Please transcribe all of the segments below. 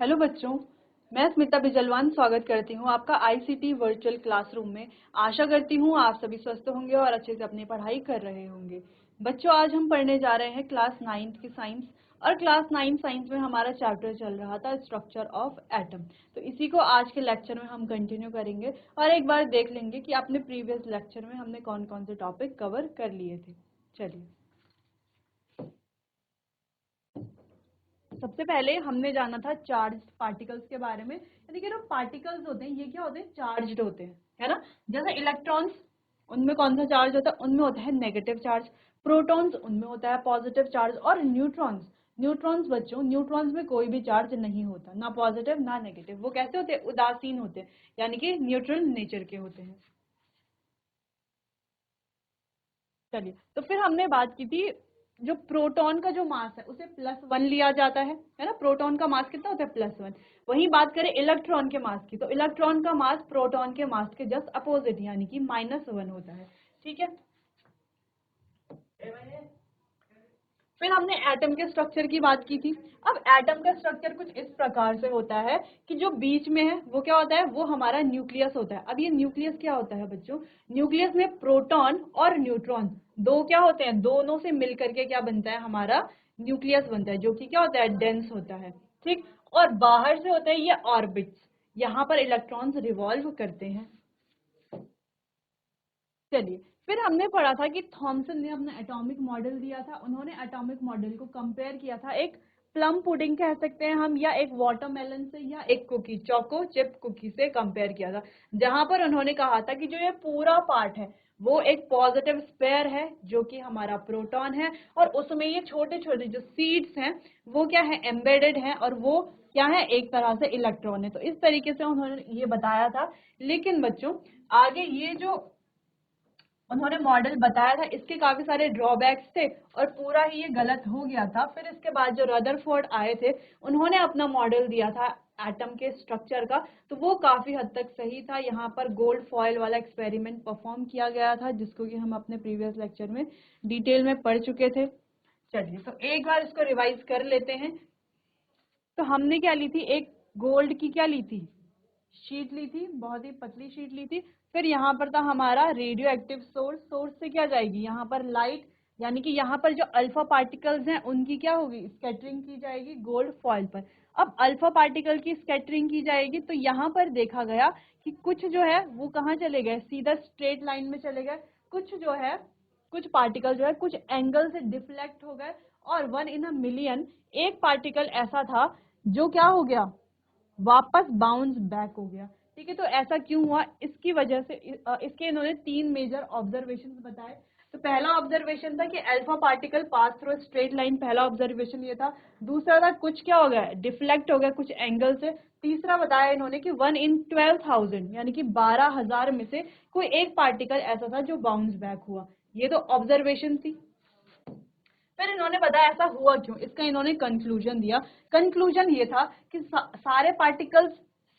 Hello बच्चों, मैं स्मिता बिजलवान स्वागत करती हूँ आपका आईसीटी वर्चुअल क्लासरूम में। आशा करती हूँ आप सभी स्वस्थ होंगे और अच्छे से अपनी पढ़ाई कर रहे होंगे। बच्चों, आज हम पढ़ने जा रहे हैं क्लास 9 की साइंस। और क्लास 9 साइंस में हमारा चैप्टर चल रहा था स्ट्रक्चर ऑफ एटम। तो इसी को आज के लेक्चर में हम कंटिन्यू करेंगे और एक बार देख लेंगे कि अपने प्रीवियस लेक्चर में हमने कौन कौन से टॉपिक कवर कर लिए थे। चलिए, सबसे पहले हमने जाना था चार्ज पार्टिकल्स के बारे में। यानी कि जो पार्टिकल्स होते हैं ये क्या होते हैं, चार्ज्ड होते हैं, है ना। जैसे इलेक्ट्रॉन्स, उनमें कौन सा चार्ज होता है, उनमें होता है नेगेटिव चार्ज। प्रोटॉन्स, उनमें होता है पॉजिटिव चार्ज। और न्यूट्रॉन्स, न्यूट्रॉन्स बच्चों, न्यूट्रॉन्स में कोई भी चार्ज नहीं होता, ना पॉजिटिव ना नेगेटिव। वो कैसे होते हैं, उदासीन होते हैं, यानी कि न्यूट्रल नेचर के होते हैं। चलिए, तो फिर हमने बात की थी जो प्रोटॉन का जो मास है उसे +1 लिया जाता है ना। प्रोटॉन का मास कितना होता है, +1। वहीं बात करें इलेक्ट्रॉन के मास की, तो इलेक्ट्रॉन का मास प्रोटॉन के मास के जस्ट अपोजिट यानी कि -1 होता है। ठीक है। फिर हमने एटम के स्ट्रक्चर की बात की थी। अब एटम का स्ट्रक्चर कुछ इस प्रकार से होता है कि जो बीच में है वो क्या होता है, वो हमारा न्यूक्लियस होता है। अब ये न्यूक्लियस क्या होता है बच्चों, न्यूक्लियस में प्रोटॉन और न्यूट्रॉन दो क्या होते हैं, दोनों से मिलकर के क्या बनता है, हमारा न्यूक्लियस बनता है, जो कि क्या होता है, डेंस होता है। ठीक। और बाहर से होता है ये ऑर्बिट्स, यहाँ पर इलेक्ट्रॉन्स रिवॉल्व करते हैं। चलिए, फिर हमने पढ़ा था कि थॉमसन ने अपना एटॉमिक मॉडल दिया था। उन्होंने एटॉमिक मॉडल को कंपेयर किया था एक प्लम पुडिंग कह सकते हैं हम, या एक वाटरमेलन से, या एक कुकी, चोको चिप कुकी से कंपेयर किया था। जहां पर उन्होंने कहा था कि जो ये पूरा पार्ट है वो एक पॉजिटिव स्पेयर है, जो कि हमारा प्रोटॉन है, और उसमें ये छोटे छोटे जो सीड्स हैं वो क्या है, एम्बेडेड हैं, और वो क्या है, एक तरह से इलेक्ट्रॉन है। तो इस तरीके से उन्होंने ये बताया था। लेकिन बच्चों, आगे ये जो उन्होंने मॉडल बताया था इसके काफी सारे ड्रॉबैक्स थे और पूरा ही ये गलत हो गया था। फिर इसके बाद जो रदरफोर्ड आए थे, उन्होंने अपना मॉडल दिया था एटम के स्ट्रक्चर का, तो वो काफी हद तक सही था। यहाँ पर गोल्ड फॉयल वाला एक्सपेरिमेंट परफॉर्म किया गया था, जिसको कि हम अपने प्रीवियस लेक्चर में डिटेल में पढ़ चुके थे। चलिए, तो एक बार इसको रिवाइज कर लेते हैं। तो हमने क्या ली थी, एक गोल्ड की क्या ली थी, शीट ली थी, बहुत ही पतली शीट ली थी। फिर यहाँ पर था हमारा रेडियो एक्टिव सोर्स। सोर्स से क्या जाएगी, यहाँ पर लाइट, यानी कि यहाँ पर जो अल्फा पार्टिकल्स हैं उनकी क्या होगी, स्कैटरिंग की जाएगी गोल्ड फॉइल पर। अब अल्फा पार्टिकल की स्कैटरिंग की जाएगी, तो यहाँ पर देखा गया कि कुछ जो है वो कहाँ चले गए, सीधा स्ट्रेट लाइन में चले गए। कुछ जो है, कुछ पार्टिकल जो है कुछ एंगल से डिफ्लेक्ट हो गए, और 1 in a million एक पार्टिकल ऐसा था जो क्या हो गया, वापस बाउंस बैक हो गया। ठीक है, तो ऐसा क्यों हुआ, इसकी वजह से इसके इन्होंने 3 मेजर ऑब्जर्वेशंस बताए। तो पहला ऑब्जर्वेशन था कि alpha particle pass through straight line, पहला ऑब्जर्वेशन ये था। दूसरा था कुछ क्या हो गया, डिफ्लेक्ट हो गया कुछ एंगल से। तीसरा बताया इन्होंने कि 1 in 12,000 यानी कि 12,000 में से कोई एक पार्टिकल ऐसा था जो बाउंस बैक हुआ। ये तो ऑब्जर्वेशन थी। फिर इन्होंने बताया ऐसा हुआ क्यों, इसका इन्होंने कंक्लूजन दिया। कंक्लूजन ये था कि सारे पार्टिकल्स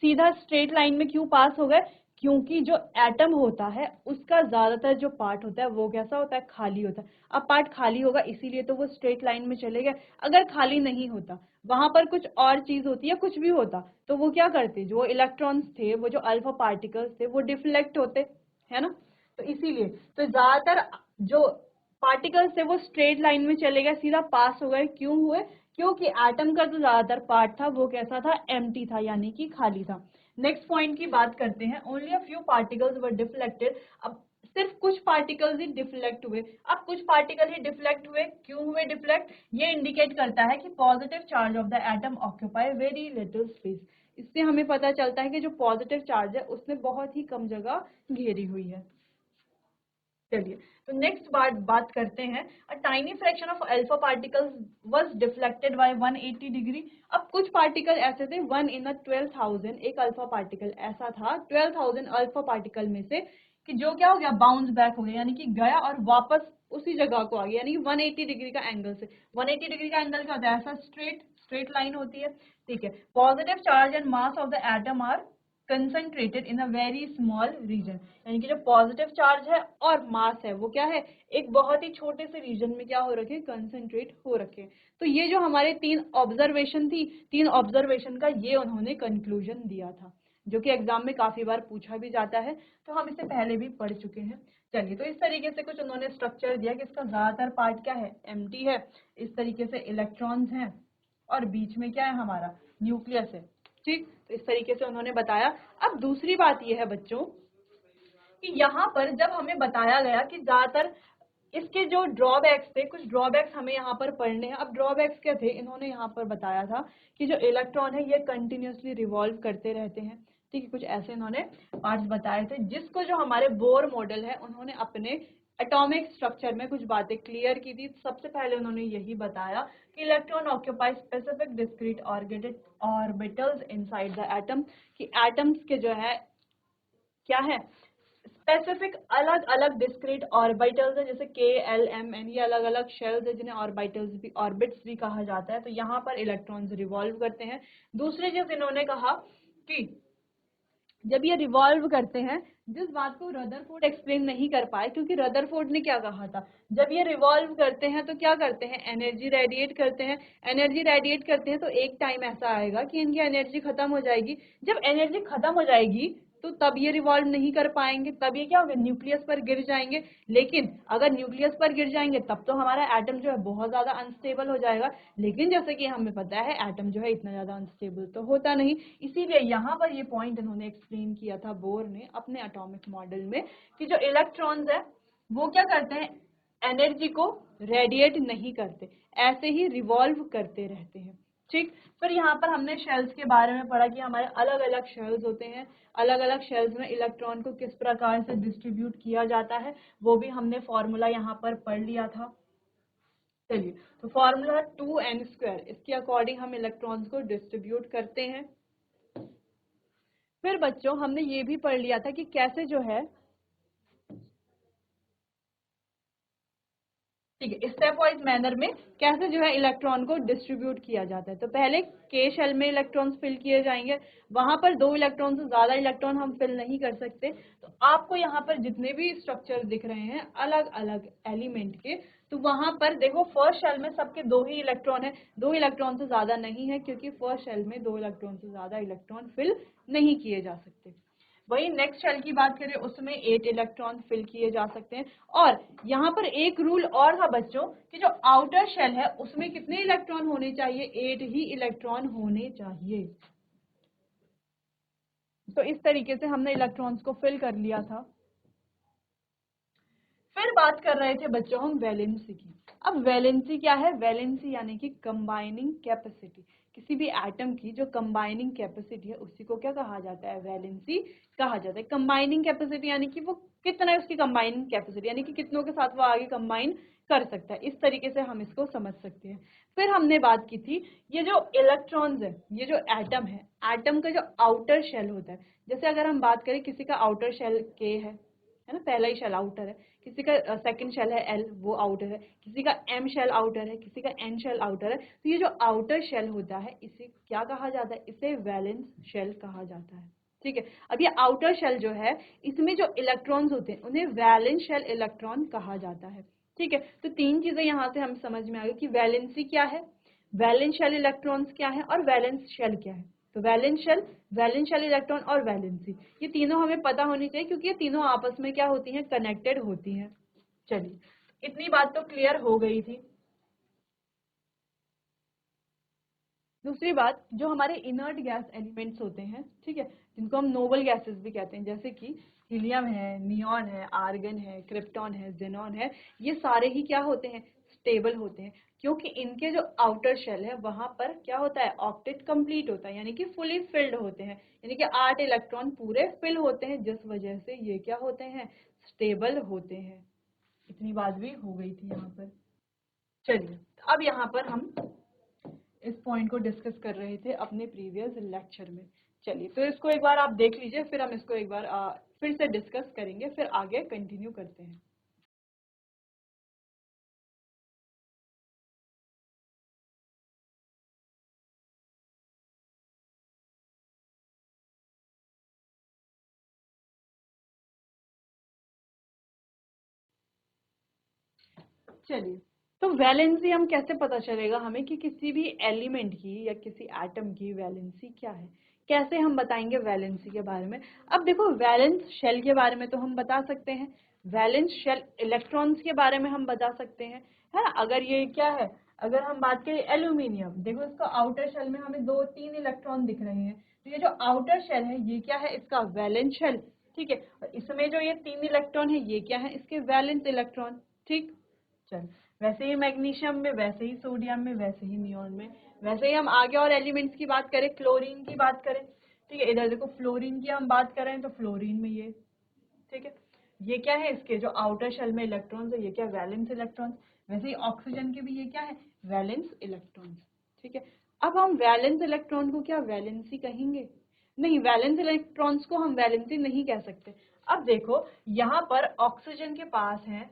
सीधा स्ट्रेट लाइन में क्यों पास हो गए, क्योंकि जो एटम होता है उसका ज्यादातर जो पार्ट होता है वो कैसा होता है, खाली होता है। अब पार्ट खाली होगा इसीलिए तो वो स्ट्रेट लाइन में चले गए। अगर खाली नहीं होता, वहां पर कुछ और चीज होती है, कुछ भी होता, तो वो क्या करते, जो इलेक्ट्रॉन्स थे, वो जो अल्फा पार्टिकल्स थे, वो डिफ्लेक्ट होते, है ना। तो इसीलिए तो ज्यादातर जो पार्टिकल्स थे वो स्ट्रेट लाइन में चले गए, सीधा पास हो गए। क्यों हुए, क्योंकि एटम का जो ज्यादातर पार्ट था वो कैसा था, एम्प्टी था, यानी कि खाली था। नेक्स्ट पॉइंट की बात करते हैं, only a few particles were deflected. अब सिर्फ कुछ पार्टिकल्स ही डिफ्लेक्ट हुए। अब कुछ पार्टिकल ही डिफ्लेक्ट हुए, क्यों हुए डिफ्लेक्ट, ये इंडिकेट करता है कि positive charge of the atom occupy very little space. इससे हमें पता चलता है कि जो पॉजिटिव चार्ज है उसने बहुत ही कम जगह घेरी हुई है। चलिए, तो नेक्स्ट बात करते हैं, a tiny fraction of alpha particles was deflected by 180 degree. अब कुछ पार्टिकल ऐसे थे, 1 in 12,000 एक अल्फा पार्टिकल ऐसा था 12,000 अल्फा पार्टिकल में से, कि जो क्या हो गया, बाउंस बैक हो गया, यानी कि गया और वापस उसी जगह को आ गया, यानी कि 180 डिग्री का एंगल से। 180 डिग्री का एंगल क्या होता है, ऐसा स्ट्रेट स्ट्रेट लाइन होती है। ठीक है, positive charge and mass of the atom are concentrated in a very small region, यानी कि जो पॉजिटिव चार्ज है और मास है वो क्या है, एक बहुत ही छोटे से रीजन में क्या हो रखे, कंसंट्रेट हो रखे। तो ये जो हमारे 3 ऑब्जर्वेशन थी, 3 ऑब्जर्वेशन का ये उन्होंने कंक्लूजन दिया था, जो कि एग्जाम में काफी बार पूछा भी जाता है, तो हम इसे पहले भी पढ़ चुके हैं। चलिए, तो इस तरीके से कुछ उन्होंने स्ट्रक्चर दिया कि इसका ज्यादातर पार्ट क्या है, एम्प्टी है, इस तरीके से इलेक्ट्रॉन्स हैं और बीच में क्या है हमारा न्यूक्लियस है। ठीक, तो इस तरीके से उन्होंने बताया। अब दूसरी बात यह है बच्चों कि यहाँ पर जब हमें बताया गया कि ज्यादातर इसके जो ड्रॉबैक्स थे, कुछ ड्रॉबैक्स हमें यहाँ पर पढ़ने हैं। अब ड्रॉबैक्स क्या थे, इन्होंने यहाँ पर बताया था कि जो इलेक्ट्रॉन है ये कंटिन्यूअसली रिवॉल्व करते रहते हैं। ठीक है, कुछ ऐसे इन्होंने पार्ट्स बताए थे, जिसको जो हमारे बोर मॉडल है उन्होंने अपने एटॉमिक स्ट्रक्चर में कुछ बातें क्लियर की थी। सबसे पहले उन्होंने यही बताया कि electron occupy specific discrete orbitals inside the atom, कि एटम्स के जो है क्या है, स्पेसिफिक अलग अलग डिस्क्रीट ऑर्बिटल्स है, जैसे के एल एम एन, ये अलग अलग शेल्स है जिन्हें ऑर्बिट्स भी कहा जाता है। तो यहाँ पर इलेक्ट्रॉन्स रिवॉल्व करते हैं। दूसरी चीज इन्होंने कहा कि जब ये रिवॉल्व करते हैं, जिस बात को रदरफोर्ड एक्सप्लेन नहीं कर पाए, क्योंकि रदरफोर्ड ने क्या कहा था, जब ये रिवॉल्व करते हैं तो क्या करते हैं, एनर्जी रेडिएट करते हैं। एनर्जी रेडिएट करते हैं तो एक टाइम ऐसा आएगा कि इनकी एनर्जी खत्म हो जाएगी। जब एनर्जी खत्म हो जाएगी तो तब ये रिवॉल्व नहीं कर पाएंगे, तब ये क्या होगा, न्यूक्लियस पर गिर जाएंगे। लेकिन अगर न्यूक्लियस पर गिर जाएंगे तब तो हमारा एटम जो है बहुत ज्यादा अनस्टेबल हो जाएगा। लेकिन जैसे कि हमें पता है एटम जो है इतना ज्यादा अनस्टेबल तो होता नहीं, इसीलिए यहाँ पर ये पॉइंट इन्होंने एक्सप्लेन किया था बोर ने अपने एटॉमिक मॉडल में, कि जो इलेक्ट्रॉन्स है वो क्या करते हैं, एनर्जी को रेडिएट नहीं करते, ऐसे ही रिवॉल्व करते रहते हैं। ठीक, फिर यहाँ पर हमने शेल्स के बारे में पढ़ा कि हमारे अलग अलग शेल्स होते हैं, अलग अलग शेल्स में इलेक्ट्रॉन को किस प्रकार से डिस्ट्रीब्यूट किया जाता है, वो भी हमने फॉर्मूला यहाँ पर पढ़ लिया था। चलिए, तो फॉर्मूला 2n², इसके अकॉर्डिंग हम इलेक्ट्रॉन्स को डिस्ट्रीब्यूट करते हैं। फिर बच्चों हमने ये भी पढ़ लिया था कि कैसे जो है, ठीक है, स्टेप वाइज मैनर में कैसे जो है इलेक्ट्रॉन को डिस्ट्रीब्यूट किया जाता है। तो पहले के शेल में इलेक्ट्रॉन्स फिल किए जाएंगे, वहां पर 2 इलेक्ट्रॉन से ज्यादा इलेक्ट्रॉन हम फिल नहीं कर सकते। तो आपको यहाँ पर जितने भी स्ट्रक्चर दिख रहे हैं अलग अलग एलिमेंट के, तो वहां पर देखो फर्स्ट शेल में सबके 2 ही इलेक्ट्रॉन है, 2 इलेक्ट्रॉन से ज्यादा नहीं है, क्योंकि फर्स्ट शेल में 2 इलेक्ट्रॉन से ज्यादा इलेक्ट्रॉन फिल नहीं किए जा सकते। वही नेक्स्ट शेल की बात करें, उसमें 8 इलेक्ट्रॉन फिल किए जा सकते हैं। और यहाँ पर एक रूल और था बच्चों कि जो आउटर शेल है उसमें कितने इलेक्ट्रॉन होने चाहिए, 8 ही इलेक्ट्रॉन होने चाहिए। तो इस तरीके से हमने इलेक्ट्रॉन्स को फिल कर लिया था। फिर बात कर रहे थे बच्चों हम वैलेंसी की। अब वैलेंसी क्या है, वैलेंसी यानी कि कंबाइनिंग कैपेसिटी, किसी भी एटम की जो कंबाइनिंग कैपेसिटी है उसी को क्या कहा जाता है, वैलेंसी कहा जाता है। कंबाइनिंग कैपेसिटी यानी कि वो कितना है, उसकी कंबाइनिंग कैपेसिटी यानी कि कितनों के साथ वो आगे कंबाइन कर सकता है। इस तरीके से हम इसको समझ सकते हैं। फिर हमने बात की थी ये जो इलेक्ट्रॉन्स है, ये जो एटम है, एटम का जो आउटर शेल होता है, जैसे अगर हम बात करें किसी का आउटर शेल के है ना, पहला ही शेल आउटर है, किसी का सेकंड शेल है एल, वो आउटर है, किसी का एम शेल आउटर है, किसी का एन शेल आउटर है। तो ये जो आउटर शेल होता है इसे क्या कहा जाता है, इसे वैलेंस शेल कहा जाता है। ठीक है, अब ये आउटर शेल जो है इसमें जो इलेक्ट्रॉन्स होते हैं उन्हें वैलेंस शेल इलेक्ट्रॉन कहा जाता है। ठीक है, तो 3 चीजें यहाँ से हमें समझ में आ गई कि वैलेंसी क्या है, वैलेंस शेल इलेक्ट्रॉन्स क्या है और वैलेंस शेल क्या है। तो वैलेंस शेल इलेक्ट्रॉन और वैलेंसी, ये तीनों हमें पता होनी चाहिए, क्योंकि ये तीनों आपस में क्या होती हैं, कनेक्टेड होती हैं। चलिए, इतनी बात तो क्लियर हो गई थी। दूसरी बात, जो हमारे इनर्ट गैस एलिमेंट्स होते हैं, ठीक है, जिनको हम नोबल गैसेस भी कहते हैं, जैसे कि हीलियम है, नियॉन है, आर्गन है, क्रिप्टॉन है, जेनॉन है, ये सारे ही क्या होते हैं, स्टेबल होते हैं, क्योंकि इनके जो आउटर शेल है वहां पर क्या होता है, ऑक्टेट कंप्लीट होता है, यानी कि फुली फिल्ड होते हैं, यानी कि 8 इलेक्ट्रॉन पूरे फिल होते हैं, जिस वजह से ये क्या होते हैं, स्टेबल होते हैं। इतनी बात भी हो गई थी यहाँ पर। चलिए, अब यहाँ पर हम इस पॉइंट को डिस्कस कर रहे थे अपने प्रीवियस लेक्चर में। चलिए, तो इसको एक बार आप देख लीजिए, फिर हम इसको एक बार फिर से डिस्कस करेंगे, फिर आगे कंटिन्यू करते हैं। चलिए, तो वैलेंसी हम कैसे पता चलेगा हमें कि किसी भी एलिमेंट की या किसी एटम की वैलेंसी क्या है, कैसे हम बताएंगे वैलेंसी के बारे में। अब देखो, वैलेंस शेल के बारे में तो हम बता सकते हैं, वैलेंस शेल इलेक्ट्रॉन्स के बारे में हम बता सकते हैं, है ना। अगर ये क्या है, अगर हम बात करें एल्यूमिनियम, देखो इसका आउटर शेल में हमें 2-3 इलेक्ट्रॉन दिख रहे हैं, तो ये जो आउटर शेल है ये क्या है, इसका वैलेंस शेल, ठीक है। और इसमें जो ये 3 इलेक्ट्रॉन है ये क्या है, इसके वैलेंस इलेक्ट्रॉन, ठीक। चल, वैसे ही मैग्नीशियम में, वैसे ही सोडियम में, वैसे ही नियोन में, वैसे ही हम आगे और एलिमेंट्स की बात करें, क्लोरीन की बात करें, ठीक है। इधर देखो फ्लोरीन की हम बात करें तो फ्लोरीन में ये, ठीक है, ये क्या है, इसके जो आउटर शेल में इलेक्ट्रॉन्स है ये क्या, वैलेंस इलेक्ट्रॉन्स। वैसे ही ऑक्सीजन के भी ये क्या है, वैलेंस इलेक्ट्रॉन्स, ठीक है। अब हम वैलेंस इलेक्ट्रॉन को क्या वैलेंसी कहेंगे? नहीं, वैलेंस इलेक्ट्रॉन्स को हम वैलेंसी नहीं कह सकते। अब देखो यहाँ पर ऑक्सीजन के पास है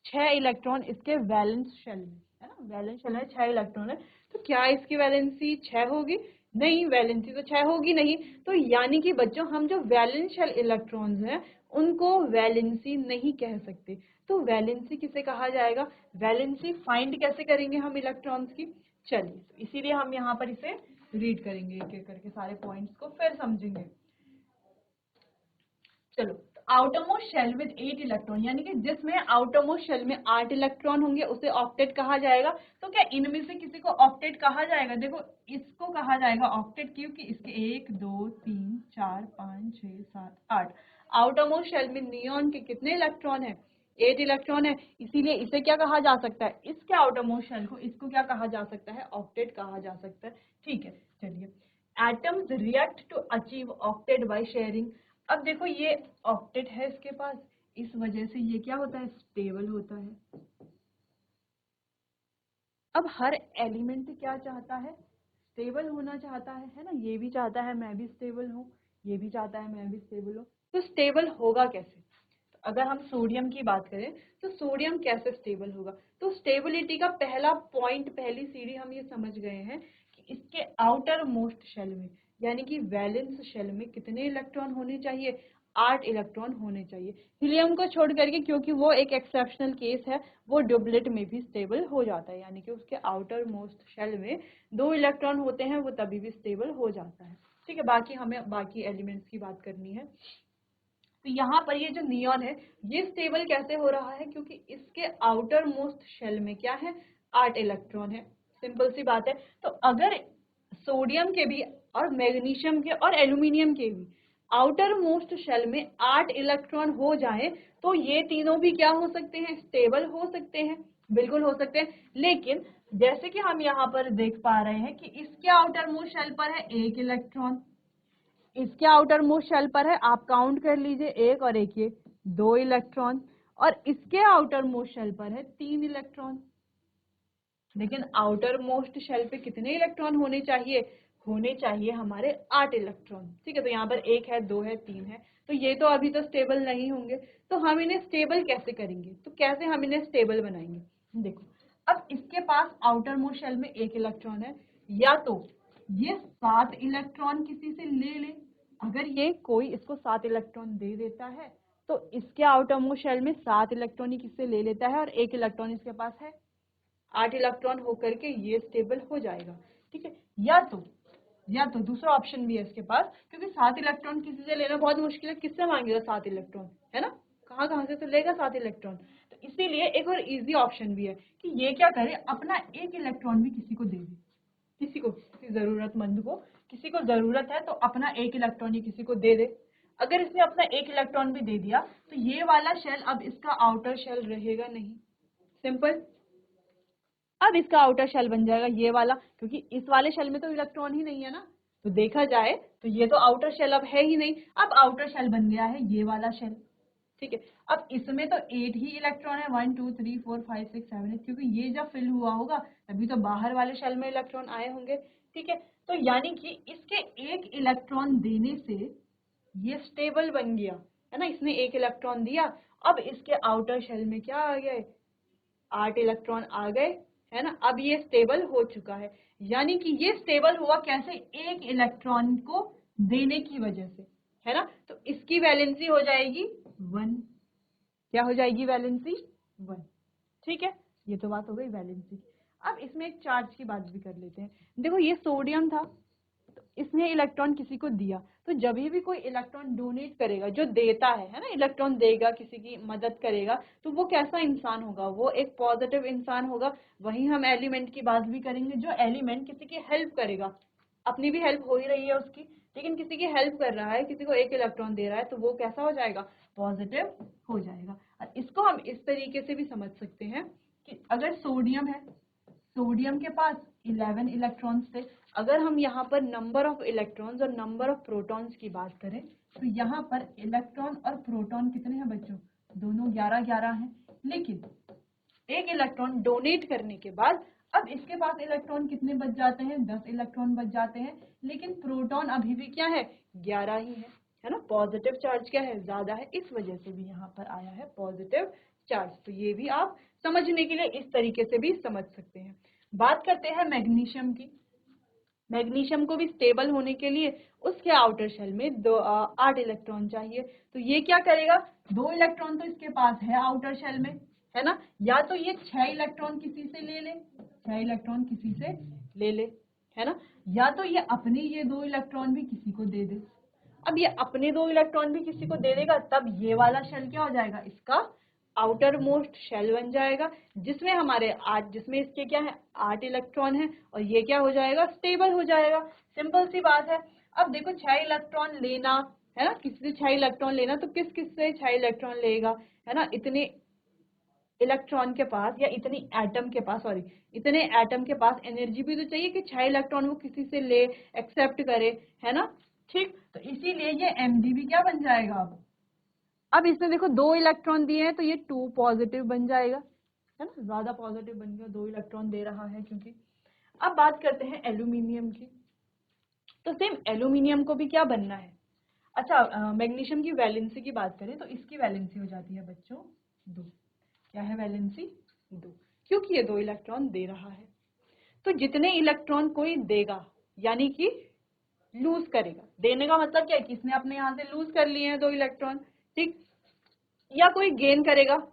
6 इलेक्ट्रॉन इसके वैलेंस शेल में, है ना, वैलेंस शेल में 6 इलेक्ट्रॉन है, तो क्या इसकी वैलेंसी 6 होगी? नहीं, वैलेंसी तो 6 होगी नहीं। तो यानी कि बच्चों, हम जो वैलेंस शेल इलेक्ट्रॉन्स हैं उनको वैलेंसी नहीं कह सकते। तो वैलेंसी किसे कहा जाएगा? वैलेंसी फाइंड कैसे करेंगे हम इलेक्ट्रॉन्स की? चलिए, इसीलिए हम यहाँ पर इसे रीड करेंगे एक एक करके, सारे पॉइंट्स को फिर समझेंगे। चलो, आउटरमोस्ट शेल विद 8 इलेक्ट्रॉन, यानी कि जिसमें आउटरमोस्ट शेल में 8 इलेक्ट्रॉन होंगे उसे ऑक्टेट कहा जाएगा। तो क्या इनमें से किसी को ऑक्टेट कहा जाएगा? देखो, इसको कहा जाएगा ऑक्टेट, क्योंकि इसके 1 2 3 4 5 6 7 8 आउटरमोस्ट शेल में नियॉन के कितने इलेक्ट्रॉन है? 8 इलेक्ट्रॉन है, इसीलिए इसे क्या कहा जा सकता है, इसके आउटरमोस्ट शेल को, इसको क्या कहा जा सकता है, ऑक्टेट कहा जा सकता है, ठीक है। चलिए, atoms react to achieve octet by sharing. अब देखो, ये ऑक्टेट है इसके पास, इस वजह से ये क्या होता है, स्टेबल होता है। अब हर एलिमेंट क्या चाहता है, स्टेबल होना चाहता है ना। ये भी चाहता है मैं भी स्टेबल हूँ, ये भी चाहता है मैं भी स्टेबल हूँ। तो स्टेबल होगा कैसे? तो अगर हम सोडियम की बात करें तो सोडियम कैसे स्टेबल होगा? तो स्टेबिलिटी का पहला पॉइंट, पहली सीढ़ी हम ये समझ गए हैं कि इसके आउटर मोस्ट शेल में, यानी कि वैलेंस शेल में कितने इलेक्ट्रॉन होने चाहिए? 8 इलेक्ट्रॉन होने चाहिए। हीलियम को छोड़ करके, क्योंकि वो एक एक्सेप्शनल केस है, वो डुबलेट में भी स्टेबल हो जाता है, यानी कि उसके आउटर मोस्ट शेल में 2 इलेक्ट्रॉन होते हैं, वो तभी भी स्टेबल हो जाता है, ठीक है। बाकी हमें बाकी एलिमेंट्स की बात करनी है। तो यहाँ पर ये जो नियॉन है ये स्टेबल कैसे हो रहा है? क्योंकि इसके आउटर मोस्ट शेल में क्या है, 8 इलेक्ट्रॉन है। सिंपल सी बात है। तो अगर सोडियम के भी और मैग्नीशियम के और एल्यूमिनियम के भी आउटर मोस्ट शेल में 8 इलेक्ट्रॉन हो जाए तो ये तीनों भी क्या हो सकते हैं, स्टेबल हो सकते हैं, बिल्कुल हो सकते हैं। लेकिन जैसे कि हम यहाँ पर देख पा रहे हैं कि इसके आउटर मोस्ट शेल पर है 1 इलेक्ट्रॉन, इसके आउटर मोस्ट शेल पर है, आप काउंट कर लीजिए, 1 और 1 ये 2 इलेक्ट्रॉन, और इसके आउटर मोस्ट शेल पर है 3 इलेक्ट्रॉन। लेकिन आउटर मोस्ट शेल पे कितने इलेक्ट्रॉन होने चाहिए? होने चाहिए हमारे 8 इलेक्ट्रॉन, ठीक है। तो यहाँ पर 1 है, 2 है, 3 है, तो ये तो अभी तो स्टेबल नहीं होंगे। तो हम इन्हें स्टेबल कैसे करेंगे? तो कैसे हम इन्हें स्टेबल बनाएंगे? देखो, अब इसके पास आउटर मोस्ट शेल में 1 इलेक्ट्रॉन है, या तो ये 7 इलेक्ट्रॉन किसी से ले ले, अगर ये कोई इसको 7 इलेक्ट्रॉन दे देता है तो इसके आउटर मोस्ट शेल में 7 इलेक्ट्रॉन ही किससे ले लेता है, और 1 इलेक्ट्रॉन इसके पास है, 8 इलेक्ट्रॉन होकर के ये स्टेबल हो जाएगा, ठीक है। या तो दूसरा ऑप्शन भी है इसके पास, क्योंकि 7 इलेक्ट्रॉन किसी से लेना बहुत मुश्किल है, किससे मांगेगा 7 इलेक्ट्रॉन, है ना, कहाँ कहाँ से तो लेगा 7 इलेक्ट्रॉन। तो इसीलिए एक और इजी ऑप्शन भी है कि ये क्या करे, अपना 1 इलेक्ट्रॉन भी किसी को दे दे, किसी को, किसी जरूरतमंद को, किसी को जरूरत है तो अपना 1 इलेक्ट्रॉन ही किसी को दे दे। अगर इसने अपना 1 इलेक्ट्रॉन भी दे दिया तो ये वाला शेल अब इसका आउटर शेल रहेगा नहीं, सिंपल। अब इसका आउटर शेल बन जाएगा ये वाला, क्योंकि इस वाले शेल में तो इलेक्ट्रॉन ही नहीं है ना, तो देखा जाए तो ये तो आउटर शेल अब है ही नहीं। अब आउटर शेल बन गया है ये वाला शेल, ठीक है। अब इसमें तो 8 ही इलेक्ट्रॉन है, 1 2 3 4 5 6 7 8, क्योंकि ये जब फिल हुआ होगा तभी तो बाहर वाले शेल में इलेक्ट्रॉन आए होंगे, ठीक है। तो यानी कि इसके 1 इलेक्ट्रॉन देने से ये स्टेबल बन गया, है ना, इसने 1 इलेक्ट्रॉन दिया। अब इसके आउटर शेल में क्या आ गए, 8 इलेक्ट्रॉन आ गए, है ना। अब ये स्टेबल हो चुका है, यानी कि ये स्टेबल हुआ कैसे, 1 इलेक्ट्रॉन को देने की वजह से, है ना। तो इसकी वैलेंसी हो जाएगी 1, क्या हो जाएगी वैलेंसी 1, ठीक है, ये तो बात हो गई वैलेंसी। अब इसमें एक चार्ज की बात भी कर लेते हैं। देखो ये सोडियम था, तो इसने इलेक्ट्रॉन किसी को दिया, तो जब भी कोई इलेक्ट्रॉन डोनेट करेगा, जो देता है ना, इलेक्ट्रॉन देगा, किसी की मदद करेगा, तो वो कैसा इंसान होगा? वो एक पॉजिटिव इंसान होगा। वहीं हम एलिमेंट की बात भी करेंगे, जो एलिमेंट किसी की हेल्प करेगा, अपनी भी हेल्प हो ही रही है उसकी, लेकिन किसी की हेल्प कर रहा है, किसी को एक इलेक्ट्रॉन दे रहा है, तो वो कैसा हो जाएगा? पॉजिटिव हो जाएगा। और इसको हम इस तरीके से भी समझ सकते हैं कि अगर सोडियम है, सोडियम के पास 11 इलेक्ट्रॉन्स थे। अगर हम यहाँ पर नंबर ऑफ इलेक्ट्रॉन्स और नंबर ऑफ प्रोटॉन्स की बात करें, तो यहाँ पर इलेक्ट्रॉन और प्रोटॉन कितने हैं बच्चों? दोनों 11-11 हैं। लेकिन एक इलेक्ट्रॉन डोनेट करने के बाद अब इसके पास इलेक्ट्रॉन कितने बच जाते हैं? 10 इलेक्ट्रॉन बच जाते हैं। लेकिन प्रोटॉन अभी भी क्या है? 11 ही है ना? पॉजिटिव चार्ज क्या है? ज्यादा है, इस वजह से भी यहाँ पर आया है पॉजिटिव चार्ज। तो ये भी आप समझने के लिए इस तरीके से भी समझ सकते हैं। बात करते हैं मैग्नीशियम की। मैग्नीशियम को भी स्टेबल होने के लिए उसके आउटर शेल में 8 इलेक्ट्रॉन चाहिए। तो ये क्या करेगा? 2 इलेक्ट्रॉन तो इसके पास है आउटर शेल में, है ना? या तो ये 6 इलेक्ट्रॉन किसी से ले ले, 6 इलेक्ट्रॉन किसी से ले ले, है ना? या तो ये अपने ये 2 इलेक्ट्रॉन भी किसी को दे दे। अब ये अपने 2 इलेक्ट्रॉन भी किसी को दे देगा, तब ये वाला शेल क्या हो जाएगा? इसका आउटर मोस्ट शेल बन जाएगा, जिसमें हमारे 8, जिसमें इसके क्या है? 8 इलेक्ट्रॉन है, और ये क्या हो जाएगा? स्टेबल हो जाएगा। सिंपल सी बात है। अब देखो 6 इलेक्ट्रॉन लेना, है ना? किसी से 6 इलेक्ट्रॉन लेना, तो किस किस से 6 इलेक्ट्रॉन लेगा, है ना? इतने इलेक्ट्रॉन के पास, या इतनी एटम के पास, सॉरी, इतने एटम के पास एनर्जी भी तो चाहिए कि 6 इलेक्ट्रॉन वो किसी से ले, एक्सेप्ट करे, है ना? ठीक, तो इसीलिए ये एमडी भी क्या बन जाएगा? अब इसने देखो 2 इलेक्ट्रॉन दिए हैं, तो ये 2 पॉजिटिव बन जाएगा, है ना? ज्यादा पॉजिटिव बन गया, 2 इलेक्ट्रॉन दे रहा है क्योंकि। अब बात करते हैं एल्यूमिनियम की। तो सेम एल्यूमिनियम को भी क्या बनना है? अच्छा, मैग्नीशियम की वैलेंसी की बात करें तो इसकी वैलेंसी हो जाती है बच्चों 2। क्या है वैलेंसी? 2, क्योंकि ये 2 इलेक्ट्रॉन दे रहा है। तो जितने इलेक्ट्रॉन कोई देगा, यानी कि लूज करेगा, देने का मतलब क्या है? कि इसने अपने यहाँ से लूज कर लिए हैं 2 इलेक्ट्रॉन, ठीक, या कोई गेन करेगा,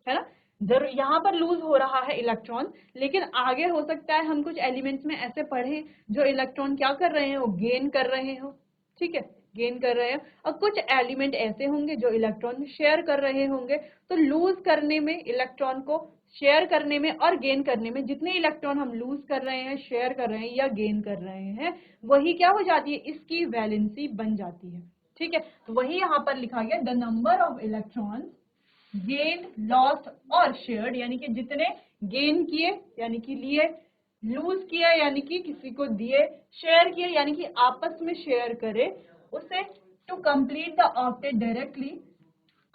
है ना? जरूर यहाँ पर लूज हो रहा है इलेक्ट्रॉन, लेकिन आगे हो सकता है हम कुछ एलिमेंट्स में ऐसे पढ़े जो इलेक्ट्रॉन क्या कर रहे हैं? वो गेन कर रहे हो, ठीक है, गेन कर रहे हैं। और कुछ एलिमेंट ऐसे होंगे जो इलेक्ट्रॉन शेयर कर रहे होंगे। तो लूज करने में, इलेक्ट्रॉन को शेयर करने में और गेन करने में, जितने इलेक्ट्रॉन हम लूज कर रहे हैं, शेयर कर रहे हैं या गेन कर रहे हैं, वही क्या हो जाती है? इसकी वैलेंसी बन जाती है, ठीक है? तो वही यहाँ पर लिखा गया, the number of electron gain, lost और शेयर्ड, यानी कि जितने गेन किए यानी कि लिए, लूज किया यानी कि किसी को दिए, शेयर किए यानी कि आपस में शेयर करे, उसे to complete the octet directly,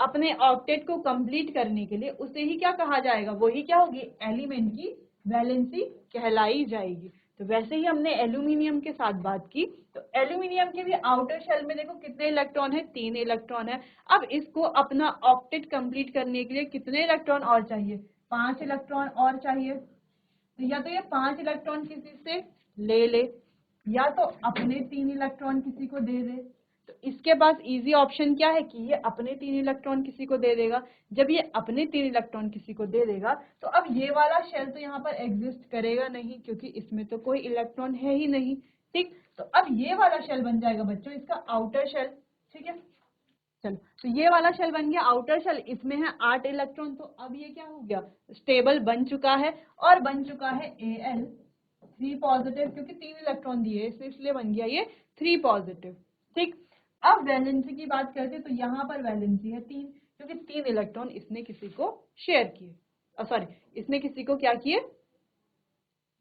अपने ऑक्टेट को कंप्लीट करने के लिए उसे ही क्या कहा जाएगा? वही क्या होगी? एलिमेंट की वैलेंसी कहलाई जाएगी। तो वैसे ही हमने एल्यूमिनियम के साथ बात की, तो एल्यूमिनियम के भी आउटर शेल में देखो कितने इलेक्ट्रॉन है? 3 इलेक्ट्रॉन है। अब इसको अपना ऑक्टेट कंप्लीट करने के लिए कितने इलेक्ट्रॉन और चाहिए? 5 इलेक्ट्रॉन और चाहिए। तो या तो ये 5 इलेक्ट्रॉन किसी से ले ले, या तो अपने 3 इलेक्ट्रॉन किसी को दे दे। तो इसके पास इजी ऑप्शन क्या है? कि ये अपने 3 इलेक्ट्रॉन किसी को दे देगा। जब ये अपने 3 इलेक्ट्रॉन किसी को दे देगा, तो अब ये वाला शेल तो यहाँ पर एग्जिस्ट करेगा नहीं, क्योंकि इसमें तो कोई इलेक्ट्रॉन है ही नहीं, ठीक। तो अब ये वाला शेल बन जाएगा बच्चों इसका आउटर शेल, ठीक है। चलो, तो ये वाला शेल बन गया आउटर शेल, इसमें है 8 इलेक्ट्रॉन। तो अब ये क्या हो गया? स्टेबल बन चुका है, और बन चुका है Al 3 पॉजिटिव, क्योंकि 3 इलेक्ट्रॉन दिए इसलिए बन गया ये 3 पॉजिटिव, ठीक। अब वैलेंसी की बात करते तो यहाँ पर वैलेंसी है 3, क्योंकि 3 इलेक्ट्रॉन इसने किसी को शेयर किए, सॉरी, इसने किसी को क्या किए?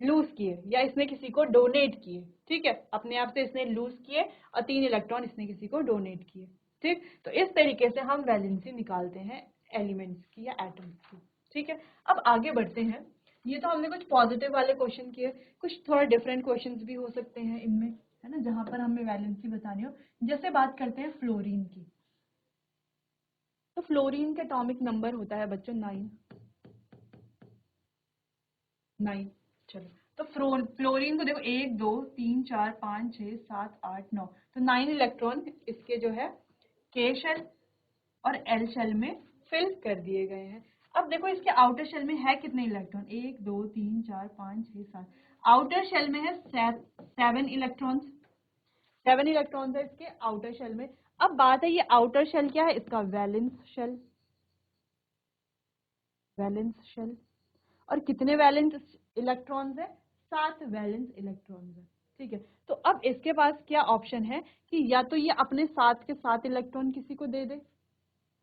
लूज किए, या इसने किसी को डोनेट किए, ठीक है, अपने आप से इसने लूज किए, और 3 इलेक्ट्रॉन इसने किसी को डोनेट किए, ठीक। तो इस तरीके से हम वैलेंसी निकालते हैं एलिमेंट्स की या एटम्स की, ठीक है। अब आगे बढ़ते हैं। ये तो हमने कुछ पॉजिटिव वाले क्वेश्चन किए, कुछ थोड़ा डिफरेंट क्वेश्चंस भी हो सकते हैं इनमें, है ना, जहां पर हमें वैलेंसी बतानी हो। जैसे बात करते हैं फ्लोरीन की। तो फ्लोरीन का एटॉमिक नंबर होता है बच्चों 9। चलो, तो फ्लोरीन को देखो 1 2 3 4 5 6 7 8 9, तो 9 इलेक्ट्रॉन इसके जो है के शेल और एल शेल में फिल कर दिए गए हैं। अब देखो इसके आउटर शेल में है कितने इलेक्ट्रॉन, 1 2 3 4 5 6 7, आउटर शेल में है 7 इलेक्ट्रॉन्स, 7 इलेक्ट्रॉन्स है इसके आउटर शेल में। अब बात है ये आउटर शेल क्या है, इसका वैलेंस शेल, वैलेंस शेल, और कितने वैलेंस इलेक्ट्रॉन्स है, 7 वैलेंस इलेक्ट्रॉन्स है, ठीक है। तो अब इसके पास क्या ऑप्शन है कि या तो ये अपने 7 के 7 इलेक्ट्रॉन किसी को दे दे,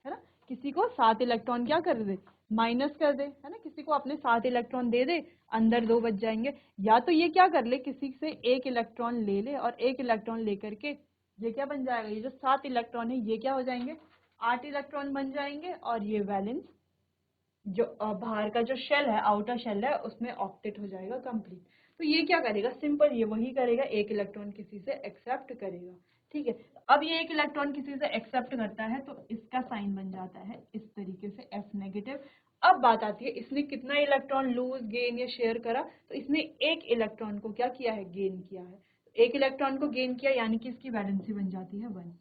है ना, किसी को 7 इलेक्ट्रॉन क्या कर दे, माइनस कर दे, है ना, किसी को अपने 7 इलेक्ट्रॉन दे दे, अंदर 2 बच जाएंगे। या तो ये क्या कर ले, किसी से 1 इलेक्ट्रॉन ले ले और 1 इलेक्ट्रॉन लेकर के ये क्या बन जाएगा, ये जो 7 इलेक्ट्रॉन है ये क्या हो जाएंगे, 8 इलेक्ट्रॉन बन जाएंगे, और ये वैलेंस जो बाहर का जो शेल है, आउटर शेल है, उसमें ऑक्टेट हो जाएगा कंप्लीट। तो ये क्या करेगा, सिंपल ये वही करेगा, 1 इलेक्ट्रॉन किसी से एक्सेप्ट करेगा, ठीक है। अब ये 1 इलेक्ट्रॉन किसी से एक्सेप्ट करता है तो इसका साइन बन जाता है इस तरीके से F नेगेटिव। अब बात आती है इसने कितना इलेक्ट्रॉन लूज गेन या शेयर करा, तो इसने 1 इलेक्ट्रॉन को क्या किया है, गेन किया है। 1 इलेक्ट्रॉन को गेन किया यानी कि इसकी वैलेंसी बन जाती है 1।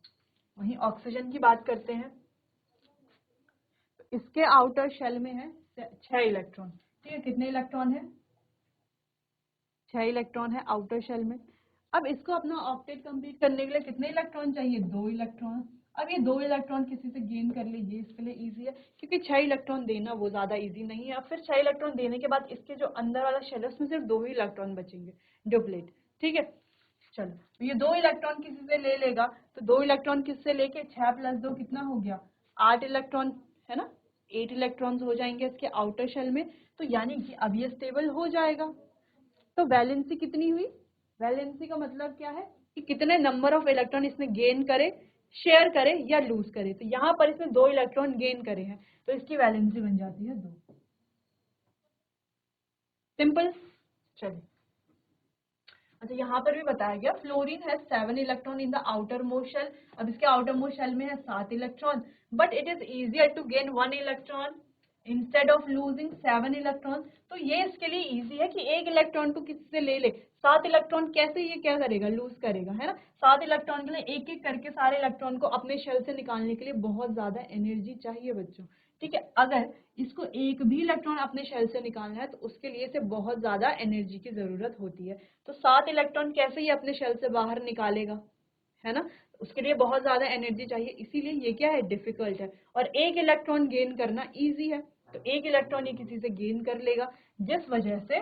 वहीं ऑक्सीजन की बात करते हैं, इसके आउटर शेल में है 6 इलेक्ट्रॉन, ठीक है, कितने इलेक्ट्रॉन है, 6 इलेक्ट्रॉन है आउटर शेल में। अब इसको अपना ऑक्टेट कंप्लीट करने के लिए कितने इलेक्ट्रॉन चाहिए, 2 इलेक्ट्रॉन। अब ये 2 इलेक्ट्रॉन किसी से गेन कर ले, ये इसके लिए इजी है, क्योंकि 6 इलेक्ट्रॉन देना वो ज्यादा इजी नहीं है। अब फिर 6 इलेक्ट्रॉन देने के बाद इसके जो अंदर वाला शेल है उसमें सिर्फ 2 ही इलेक्ट्रॉन बचेंगे, डुप्लेट, ठीक है। चलो, तो ये 2 इलेक्ट्रॉन किसी से ले लेगा, तो 2 इलेक्ट्रॉन किससे लेके, 6 + 2 कितना हो गया, 8 इलेक्ट्रॉन, है ना, 8 इलेक्ट्रॉन्स हो जाएंगे इसके आउटर शेल में। तो यानी कि अब ये स्टेबल हो जाएगा। तो वैलेंसी कितनी हुई, वैलेंसी का मतलब क्या है कि कितने नंबर ऑफ इलेक्ट्रॉन इसने गेन करे, शेयर करे या लूज करे। तो यहाँ पर इसने 2 इलेक्ट्रॉन गेन करे हैं, तो इसकी वैलेंसी बन जाती है 2। सिंपल। चलिए, अच्छा यहाँ पर भी बताया गया फ्लोरीन है 7 electron in the outermost shell. अब इसके आउटर मोस्ट शेल में है 7 electron, but it is easier to gain 1 electron instead of losing 7 electron. तो ये इसके लिए इजी है कि 1 इलेक्ट्रॉन को किसी से ले ले, 7 इलेक्ट्रॉन कैसे ये क्या करेगा, लूज करेगा, है ना। 7 इलेक्ट्रॉन के लिए एक एक करके सारे इलेक्ट्रॉन को अपने शेल से निकालने के लिए बहुत ज्यादा एनर्जी चाहिए बच्चों, ठीक है। अगर इसको एक भी इलेक्ट्रॉन अपने शेल से निकालना है तो उसके लिए से बहुत ज्यादा एनर्जी की जरूरत होती है। तो 7 इलेक्ट्रॉन कैसे ही अपने शेल से बाहर निकालेगा, है ना, उसके लिए बहुत ज्यादा एनर्जी चाहिए, इसीलिए ये क्या है, डिफिकल्ट है। और 1 इलेक्ट्रॉन गेन करना इजी है, तो 1 इलेक्ट्रॉन ये किसी से गेन कर लेगा, जिस वजह से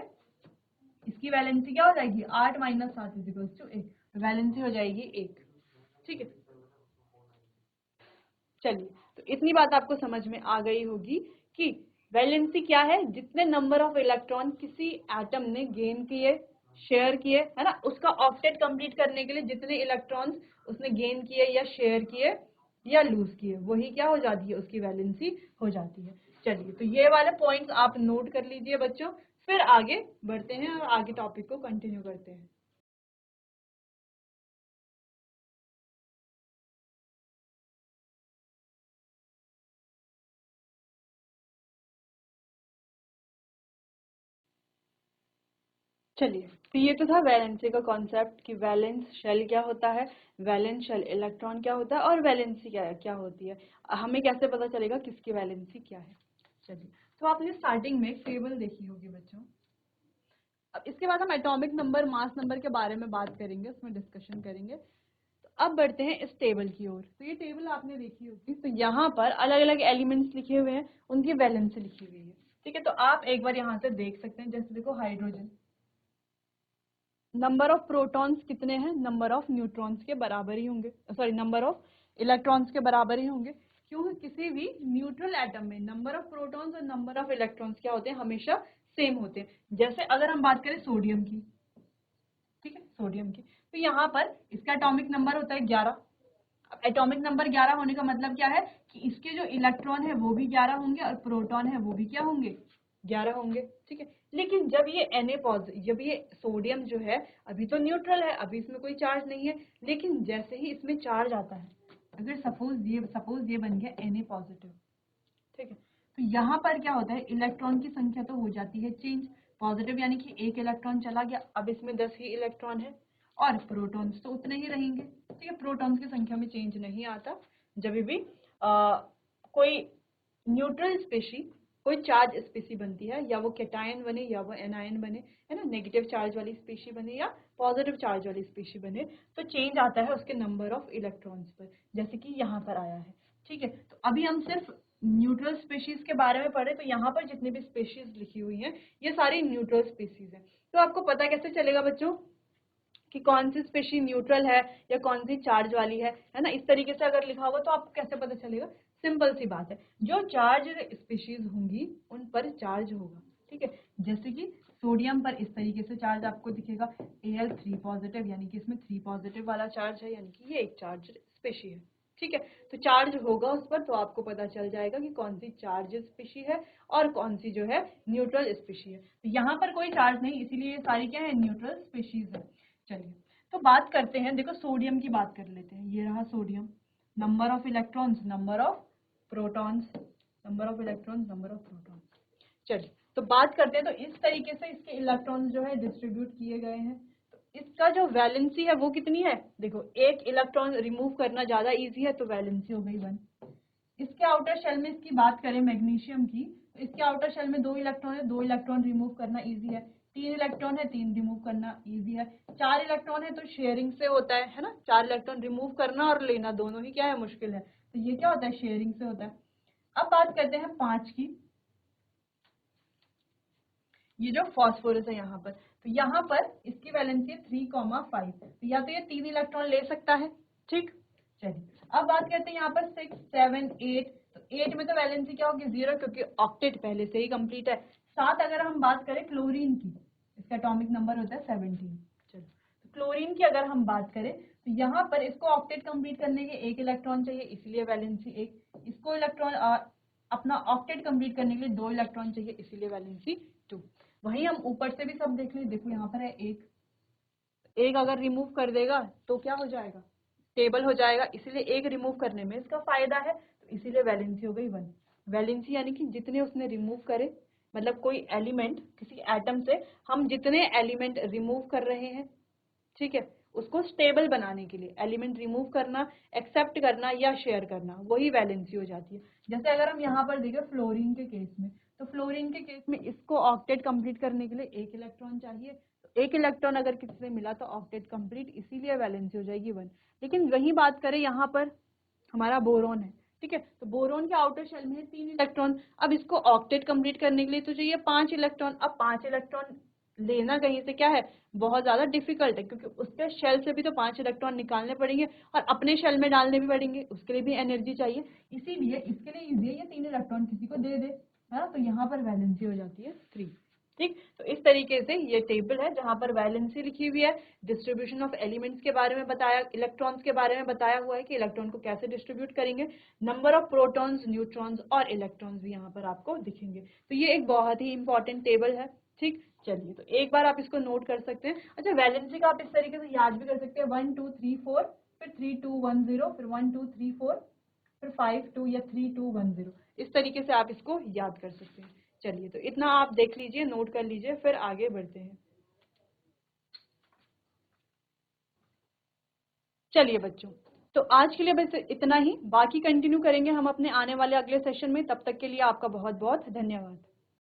इसकी वैलेंसी क्या हो जाएगी, 8 - 7 = 1, वैलेंसी हो जाएगी 1, ठीक है। चलिए, तो इतनी बात आपको समझ में आ गई होगी कि वैलेंसी क्या है, जितने नंबर ऑफ इलेक्ट्रॉन किसी एटम ने गेन किए, शेयर किए, है ना, उसका ऑक्टेट कंप्लीट करने के लिए जितने इलेक्ट्रॉन्स उसने गेन किए या शेयर किए या लूज किए, वही क्या हो जाती है, उसकी वैलेंसी हो जाती है। चलिए, तो ये वाले पॉइंट्स आप नोट कर लीजिए बच्चों, फिर आगे बढ़ते हैं और आगे टॉपिक को कंटिन्यू करते हैं। चलिए, तो ये तो था वैलेंसी का कॉन्सेप्ट कि वैलेंस शेल क्या होता है, वैलेंस शेल इलेक्ट्रॉन क्या होता है और वैलेंसी क्या क्या होती है, हमें कैसे पता चलेगा किसकी वैलेंसी क्या है। चलिए, तो आपने स्टार्टिंग में एक टेबल देखी होगी बच्चों। अब इसके बाद हम एटॉमिक नंबर, मास नंबर के बारे में बात करेंगे, उसमें डिस्कशन करेंगे। तो अब बढ़ते हैं इस टेबल की ओर। तो ये टेबल आपने देखी होगी, तो यहाँ पर अलग अलग एलिमेंट्स लिखे हुए हैं, उनकी वैलेंसी लिखी हुई है, ठीक है। तो आप एक बार यहाँ से देख सकते हैं, जैसे देखो हाइड्रोजन, नंबर ऑफ प्रोटॉन्स कितने हैं, नंबर ऑफ न्यूट्रॉन्स के बराबर ही होंगे, सॉरी नंबर ऑफ इलेक्ट्रॉन्स के बराबर ही होंगे, क्योंकि किसी भी न्यूट्रल एटम में नंबर ऑफ प्रोटॉन्स और नंबर ऑफ इलेक्ट्रॉन्स क्या होते हैं, हमेशा सेम होते हैं। जैसे अगर हम बात करें सोडियम की, ठीक है, सोडियम की, तो यहाँ पर इसका एटॉमिक नंबर होता है 11। अब एटॉमिक नंबर 11 होने का मतलब क्या है कि इसके जो इलेक्ट्रॉन है वो भी 11 होंगे और प्रोटॉन है वो भी क्या होंगे, 11 होंगे, ठीक है। लेकिन जब ये Na पॉजिटिव, जब ये सोडियम जो है अभी तो न्यूट्रल है, अभी इसमें कोई चार्ज नहीं है, लेकिन जैसे ही इसमें चार्ज आता है, अगर सपोज ये बन गया Na पॉजिटिव, ठीक है, तो यहाँ पर क्या होता है, इलेक्ट्रॉन की संख्या तो हो जाती है चेंज, पॉजिटिव यानी कि 1 इलेक्ट्रॉन चला गया, अब इसमें 10 ही इलेक्ट्रॉन है, और प्रोटॉन्स तो उतने ही रहेंगे, ठीक है। प्रोटॉन्स की संख्या में चेंज नहीं आता जब भी कोई न्यूट्रल स्पेशी कोई चार्ज स्पीशी बनती है, या वो कैटायन बने या वो एनायन बने, है ना, नेगेटिव चार्ज वाली स्पीशी बने या पॉजिटिव चार्ज वाली स्पीशी बने, तो चेंज आता है उसके नंबर ऑफ इलेक्ट्रॉन्स पर, जैसे कि यहाँ पर आया है। ठीक है, तो अभी हम सिर्फ न्यूट्रल स्पीशीज के बारे में पढ़े, तो यहाँ पर जितनी भी स्पीशीज लिखी हुई हैं ये सारी न्यूट्रल स्पीशीज हैं। तो आपको पता कैसे चलेगा बच्चों कि कौन सी स्पीशी न्यूट्रल है या कौन सी चार्ज वाली है ना, इस तरीके से अगर लिखा होगा तो आपको कैसे पता चलेगा? सिंपल सी बात है, जो चार्ज स्पीशीज होंगी उन पर चार्ज होगा। ठीक है, जैसे कि सोडियम पर इस तरीके से चार्ज आपको दिखेगा Al3 पॉजिटिव, यानी कि इसमें 3 पॉजिटिव वाला चार्ज है, यानी कि ये एक चार्ज स्पीशी है। ठीक है, तो चार्ज होगा उस पर, तो आपको पता चल जाएगा कि कौन सी चार्ज स्पीशी है और कौन सी जो है न्यूट्रल स्पीशी है। तो यहाँ पर कोई चार्ज नहीं, इसीलिए ये सारी क्या है, न्यूट्रल स्पीशीज है। चलिए, तो बात करते हैं, देखो सोडियम की बात कर लेते हैं। ये रहा sodium, number of electrons, number of protons, number of electrons, number of protons. चलिए, तो बात करते हैं, तो इस तरीके से इसके इलेक्ट्रॉन्स जो है डिस्ट्रीब्यूट किए गए हैं। तो इसका जो वैलेंसी है वो कितनी है? देखो, एक इलेक्ट्रॉन रिमूव करना ज्यादा इजी है, तो वैलेंसी हो गई 1। इसके आउटर शेल में इसकी बात करें मैग्नीशियम की, तो इसके आउटर शेल में 2 इलेक्ट्रॉन है, 2 इलेक्ट्रॉन रिमूव करना इजी है। 3 इलेक्ट्रॉन है, 3 रिमूव करना इजी है। 4 इलेक्ट्रॉन है तो शेयरिंग से होता है ना, 4 इलेक्ट्रॉन रिमूव करना और लेना दोनों ही क्या है, मुश्किल है, तो ये क्या होता है, शेयरिंग से होता है। अब बात करते हैं 5 की, ये जो फॉस्फोरस है यहाँ पर, तो यहाँ पर इसकी वैलेंसी है 3,5, तो या तो ये 3 इलेक्ट्रॉन ले सकता है। ठीक, चलिए अब बात करते हैं यहाँ पर 6, 7, 8, तो 8 में तो वैलेंसी क्या होगी, 0, क्योंकि ऑक्टेट पहले से ही कंप्लीट है। 7 अगर हम बात करें क्लोरीन की, इसका एटॉमिक नंबर होता है 17। चलो, तो क्लोरीन की अगर हम बात करें, तो यहाँ पर इसको ऑक्टेट कंप्लीट करने के 1 इलेक्ट्रॉन चाहिए, इसलिए वैलेंसी 1। इसको इलेक्ट्रॉन अपना ऑक्टेट कंप्लीट करने के लिए 2 इलेक्ट्रॉन चाहिए, इसीलिए वैलेंसी 2। वहीं हम ऊपर से भी सब देख लें, देखो यहाँ पर है एक अगर रिमूव कर देगा तो क्या हो जाएगा, स्टेबल हो जाएगा, इसीलिए एक रिमूव करने में इसका फायदा है, तो इसीलिए वैलेंसी हो गई 1। वैलेंसी यानी कि जितने उसने रिमूव करे, मतलब कोई एलिमेंट, किसी एटम से हम जितने एलिमेंट रिमूव कर रहे हैं, ठीक है, उसको स्टेबल बनाने के लिए एलिमेंट रिमूव करना, एक्सेप्ट करना या शेयर करना, वही वैलेंसी हो जाती है। जैसे अगर हम यहाँ पर देखें फ्लोरीन के केस में, तो फ्लोरीन के केस में इसको ऑक्टेट कंप्लीट करने के लिए 1 इलेक्ट्रॉन चाहिए, तो 1 इलेक्ट्रॉन अगर किसी से मिला तो ऑक्टेट कंप्लीट, इसीलिए वैलेंसी हो जाएगी 1। लेकिन वही बात करें यहाँ पर हमारा बोरोन है, ठीक है, तो बोरोन के आउटर शेल में है 3 इलेक्ट्रॉन, अब इसको ऑक्टेट कंप्लीट करने के लिए तो चाहिए 5 इलेक्ट्रॉन। अब 5 इलेक्ट्रॉन लेना कहीं से क्या है, बहुत ज्यादा डिफिकल्ट है, क्योंकि उसके शेल से भी तो 5 इलेक्ट्रॉन निकालने पड़ेंगे और अपने शेल में डालने भी पड़ेंगे, उसके लिए भी एनर्जी चाहिए, इसीलिए इसके लिए इजी है ये 3 इलेक्ट्रॉन किसी को दे दे, है ना, तो यहाँ पर वैलेंसी हो जाती है 3। ठीक, तो इस तरीके से ये टेबल है जहां पर वैलेंसी लिखी हुई है, डिस्ट्रीब्यूशन ऑफ एलिमेंट्स के बारे में बताया, इलेक्ट्रॉन्स के बारे में बताया हुआ है कि इलेक्ट्रॉन को कैसे डिस्ट्रीब्यूट करेंगे, नंबर ऑफ प्रोटॉन्स, न्यूट्रॉन्स और इलेक्ट्रॉन्स भी यहाँ पर आपको दिखेंगे। तो ये एक बहुत ही इंपॉर्टेंट टेबल है। ठीक, चलिए, तो एक बार आप इसको नोट कर सकते हैं। अच्छा, वैलेंसी का आप इस तरीके से याद भी कर सकते हैं, 1 2 3 4, फिर 3 2 1 0, फिर 1 2 3 4, फिर 5 2 या 3 2 1 0, इस तरीके से आप इसको याद कर सकते हैं। चलिए, तो इतना आप देख लीजिए, नोट कर लीजिए, फिर आगे बढ़ते हैं। चलिए बच्चों, तो आज के लिए बस इतना ही, बाकी कंटिन्यू करेंगे हम अपने आने वाले अगले सेशन में। तब तक के लिए आपका बहुत बहुत धन्यवाद।